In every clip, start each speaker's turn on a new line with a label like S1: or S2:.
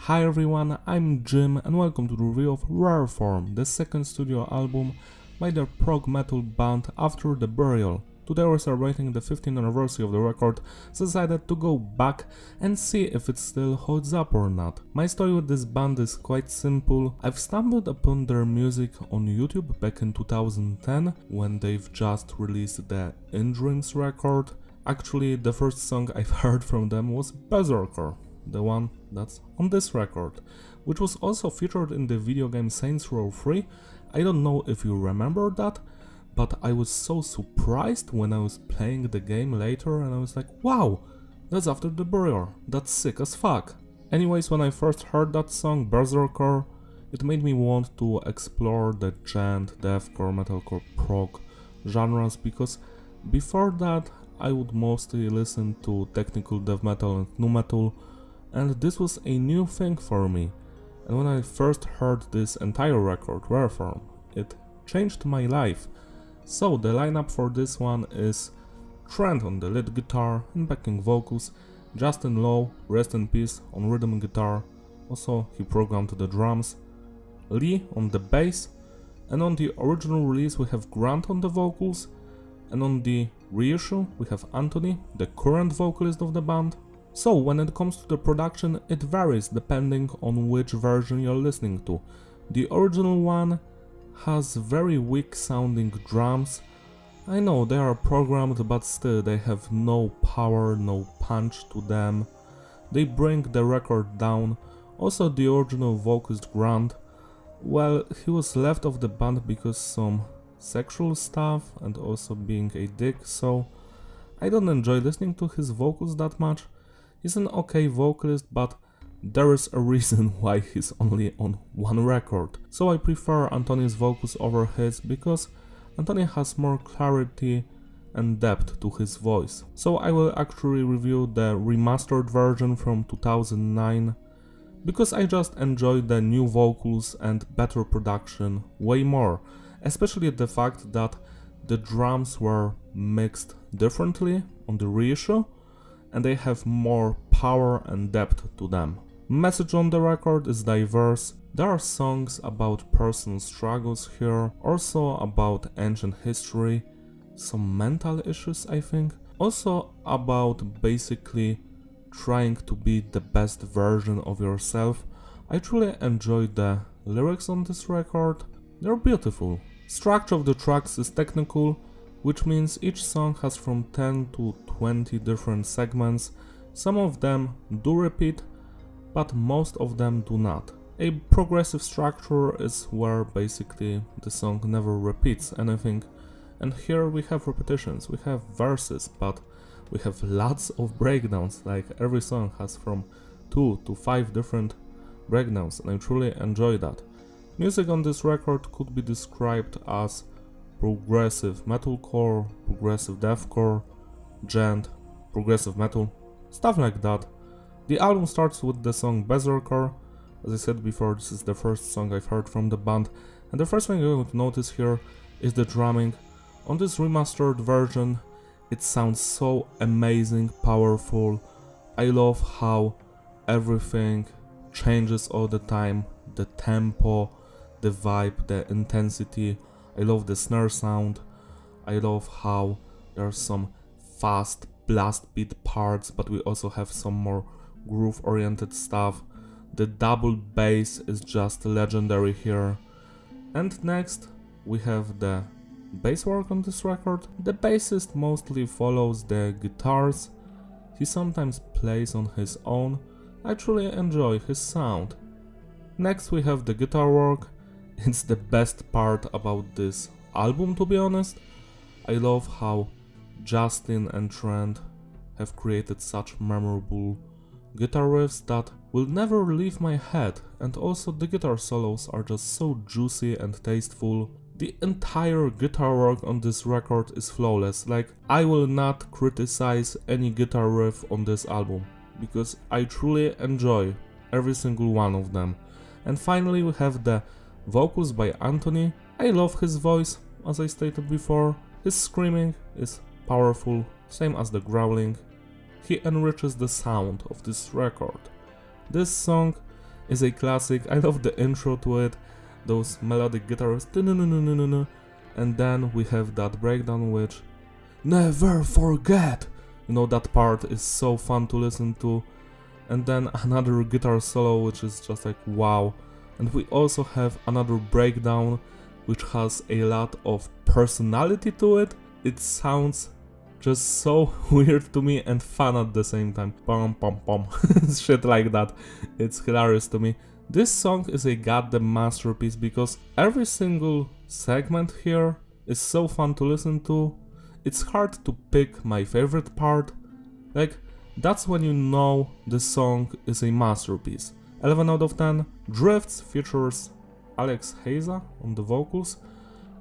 S1: Hi everyone, I'm Jim and welcome to the review of Rareform, the second studio album by their prog metal band after the burial. Today we're celebrating the 15th anniversary of the record, so I decided to go back and see if it still holds up or not. My story with this band is quite simple. I've stumbled upon their music on YouTube back in 2010 when they've just released the In Dreams record. Actually, the first song I've heard from them was Berserker, the one that's on this record, which was also featured in the video game Saints Row 3. I don't know if you remember that, but I was so surprised when I was playing the game later and I was like, wow, that's after the burial, that's sick as fuck. Anyways, when I first heard that song, Berserker, it made me want to explore the gent, deathcore, metalcore, prog genres, because before that I would mostly listen to technical death metal and nu metal, and this was a new thing for me. And when I first heard this entire record, Rareform, it changed my life. So the lineup for this one is Trent on the lead guitar and backing vocals, Justin Lowe, rest in peace, on rhythm guitar, also he programmed the drums, Lee on the bass, and on the original release we have Grant on the vocals, and on the reissue we have Anthony, the current vocalist of the band. So when it comes to the production, it varies depending on which version you're listening to. The original one has very weak sounding drums. I know they are programmed, but still they have no power, no punch to them. They bring the record down. Also the original vocalist Grant, well, he was left off the band because some sexual stuff and also being a dick, so I don't enjoy listening to his vocals that much. He's an okay vocalist, but there is a reason why he's only on one record. So I prefer Anthony's vocals over his, because Anthony has more clarity and depth to his voice. So I will actually review the remastered version from 2009, because I just enjoy the new vocals and better production way more, especially the fact that the drums were mixed differently on the reissue, and they have more power and depth to them. Message on the record is diverse. There are songs about personal struggles here, also about ancient history, some mental issues I think, also about basically trying to be the best version of yourself. I truly enjoy the lyrics on this record, they're beautiful. Structure of the tracks is technical, which means each song has from 10 to 20 different segments. Some of them do repeat, but most of them do not. A progressive structure is where basically the song never repeats anything, and here we have repetitions, we have verses, but we have lots of breakdowns, like every song has from 2 to 5 different breakdowns, and I truly enjoy that. Music on this record could be described as progressive metalcore, progressive deathcore, gent, progressive metal, stuff like that. The album starts with the song Berserker. As I said before, this is the first song I've heard from the band, and the first thing you're going to notice here is the drumming. On this remastered version, it sounds so amazing, powerful. I love how everything changes all the time, the tempo, the vibe, the intensity. I love the snare sound. I love how there are some fast blast beat parts, but we also have some more groove oriented stuff. The double bass is just legendary here. And next we have the bass work on this record. The bassist mostly follows the guitars. He sometimes plays on his own. I truly enjoy his sound. Next we have the guitar work. It's the best part about this album, to be honest. I love how Justin and Trent have created such memorable guitar riffs that will never leave my head, and also the guitar solos are just so juicy and tasteful. The entire guitar work on this record is flawless. Like, I will not criticize any guitar riff on this album, because I truly enjoy every single one of them. And finally we have the vocals by Anthony. I love his voice, as I stated before. His screaming is powerful, same as the growling. He enriches the sound of this record. This song is a classic. I love the intro to it, those melodic guitars, and then we have that breakdown which never forget. You know, that part is so fun to listen to. And then another guitar solo which is just like wow. And we also have another breakdown which has a lot of personality to it. It sounds just so weird to me and fun at the same time. Pom pom pom. Shit like that. It's hilarious to me. This song is a goddamn masterpiece because every single segment here is so fun to listen to. It's hard to pick my favorite part. Like, that's when you know the song is a masterpiece. 11 out of 10. Drifts features Alex Haza on the vocals,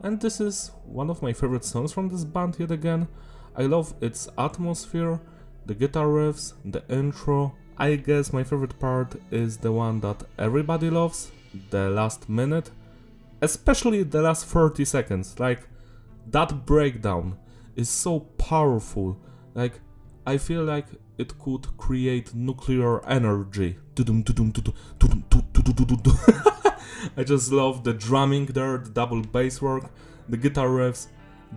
S1: and this is one of my favorite songs from this band yet again. I love its atmosphere, the guitar riffs, the intro. I guess my favorite part is the one that everybody loves, the last minute, especially the last 30 seconds. Like, that breakdown is so powerful. Like, I feel like it could create nuclear energy. I just love the drumming there, the double bass work, the guitar riffs,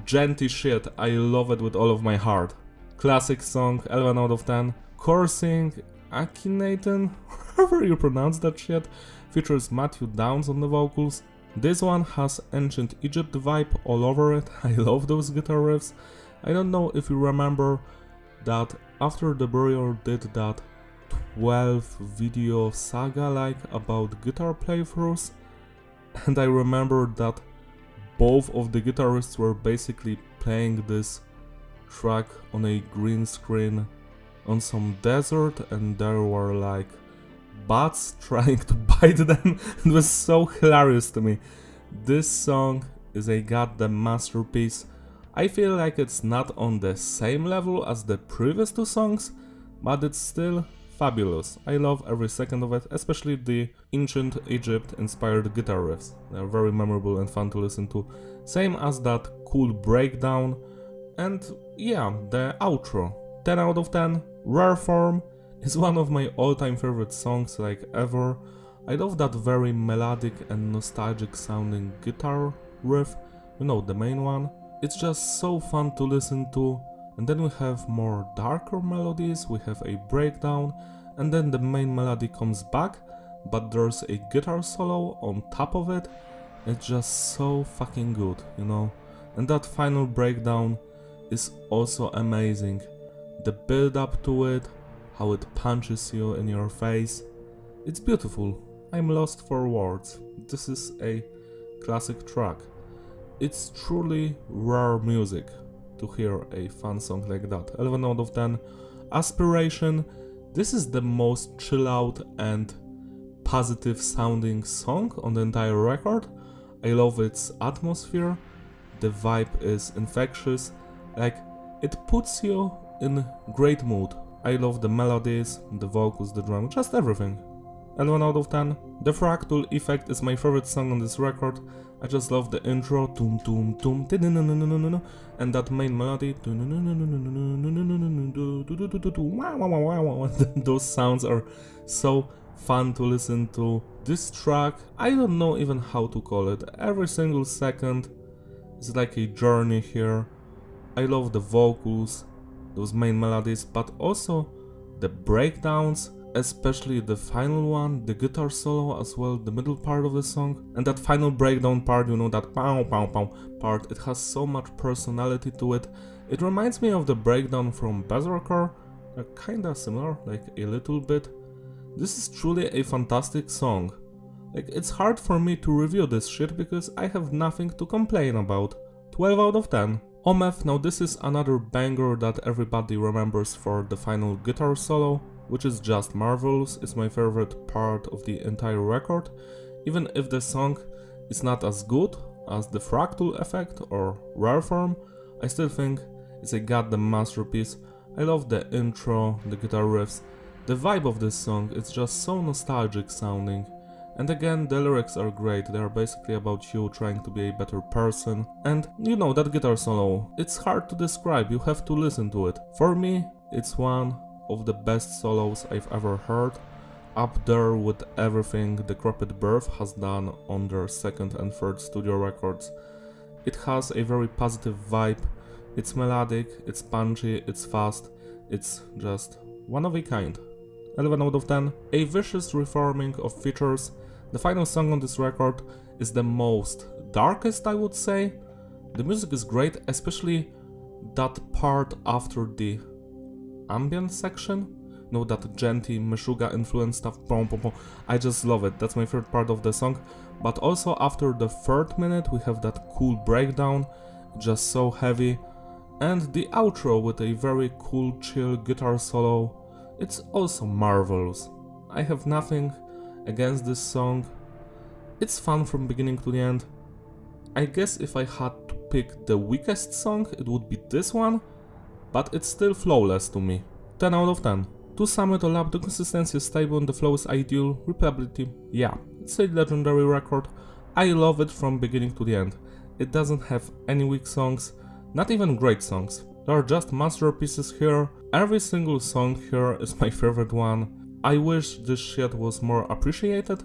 S1: genty shit. I love it with all of my heart. Classic song, 11 out of 10. Coursing Akhenaten, however you pronounce that shit, features Matthew Downs on the vocals. This one has ancient Egypt vibe all over it. I love those guitar riffs. I don't know if you remember that After the Burial did that 12 video saga like about guitar playthroughs, and I remember that both of the guitarists were basically playing this track on a green screen on some desert, and there were like bats trying to bite them. It was so hilarious to me. This song is a goddamn masterpiece. I feel like it's not on the same level as the previous two songs, but it's still fabulous. I love every second of it, especially the ancient Egypt inspired guitar riffs. They're very memorable and fun to listen to. Same as that cool breakdown. And yeah, the outro. 10 out of 10. Rareform is one of my all-time favorite songs like ever. I love that very melodic and nostalgic sounding guitar riff. You know, the main one. It's just so fun to listen to. And then we have more darker melodies, we have a breakdown, and then the main melody comes back, but there's a guitar solo on top of it. It's just so fucking good, you know. And that final breakdown is also amazing. The build up to it, how it punches you in your face. It's beautiful. I'm lost for words. This is a classic track. It's truly rare music to hear a fun song like that. 11 out of 10. Aspiration. This is the most chill out and positive sounding song on the entire record. I love its atmosphere. The vibe is infectious. Like, it puts you in great mood. I love the melodies, the vocals, the drum, just everything. 11 out of 10. The Fractal Effect is my favorite song on this record. I just love the intro, tum tum tum, and that main melody. Those sounds are so fun to listen to. This track, I don't know even how to call it. Every single second is like a journey here. I love the vocals, those main melodies, but also the breakdowns. Especially the final one, the guitar solo as well, the middle part of the song. And that final breakdown part, you know, that pow pow pow part, it has so much personality to it. It reminds me of the breakdown from Berserker. They're kinda similar, like a little bit. This is truly a fantastic song. Like, it's hard for me to review this shit because I have nothing to complain about. 12 out of 10. Omef, now this is another banger that everybody remembers for the final guitar solo, which is just marvelous. It's my favorite part of the entire record, even if the song is not as good as the Fractal Effect or Rareform. I still think it's a goddamn masterpiece. I love the intro, the guitar riffs, the vibe of this song. It's just so nostalgic sounding. And again, the lyrics are great. They are basically about you trying to be a better person. And you know, that guitar solo, it's hard to describe, you have to listen to it. For me, it's one of the best solos I've ever heard. up there with everything Decrepit Birth has done on their second and third studio records. It has a very positive vibe, it's melodic, it's punchy, it's fast, it's just one of a kind. 11 out of 10. A vicious reforming of features. The final song on this record is the most darkest, I would say. The music is great, especially that part after the ambient section. You know, that genty Meshuggah influence stuff. Pom, pom, pom. I just love it. That's my favorite part of the song. But also after the third minute we have that cool breakdown, just so heavy. And the outro with a very cool chill guitar solo. It's also marvelous. I have nothing against this song. It's fun from beginning to the end. I guess if I had to pick the weakest song, it would be this one, but it's still flawless to me. 10 out of 10. To sum it all up, the consistency is stable and the flow is ideal. Replayability, yeah, it's a legendary record. I love it from beginning to the end. It doesn't have any weak songs, not even great songs. There are just masterpieces here. Every single song here is my favorite one. I wish this shit was more appreciated.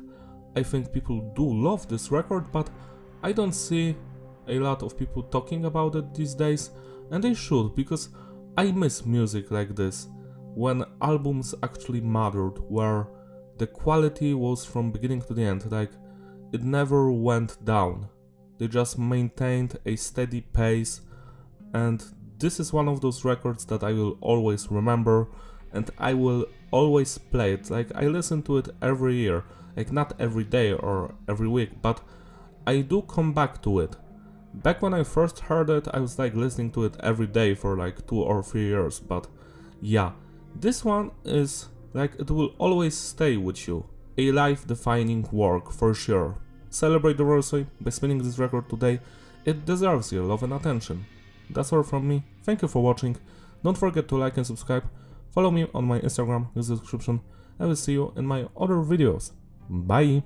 S1: I think people do love this record, but I don't see a lot of people talking about it these days, and they should, because I miss music like this, when albums actually mattered, where the quality was from beginning to the end, like it never went down. They just maintained a steady pace, and this is one of those records that I will always remember, and I will always play it. Like, I listen to it every year, like not every day or every week, but I do come back to it. Back when I first heard it, I was like listening to it every day for like 2 or 3 years, but yeah, this one is like, it will always stay with you. A life-defining work for sure. Celebrate the Rosary by spinning this record today. It deserves your love and attention. That's all from me. Thank you for watching. Don't forget to like and subscribe. Follow me on my Instagram in the description. I will see you in my other videos. Bye!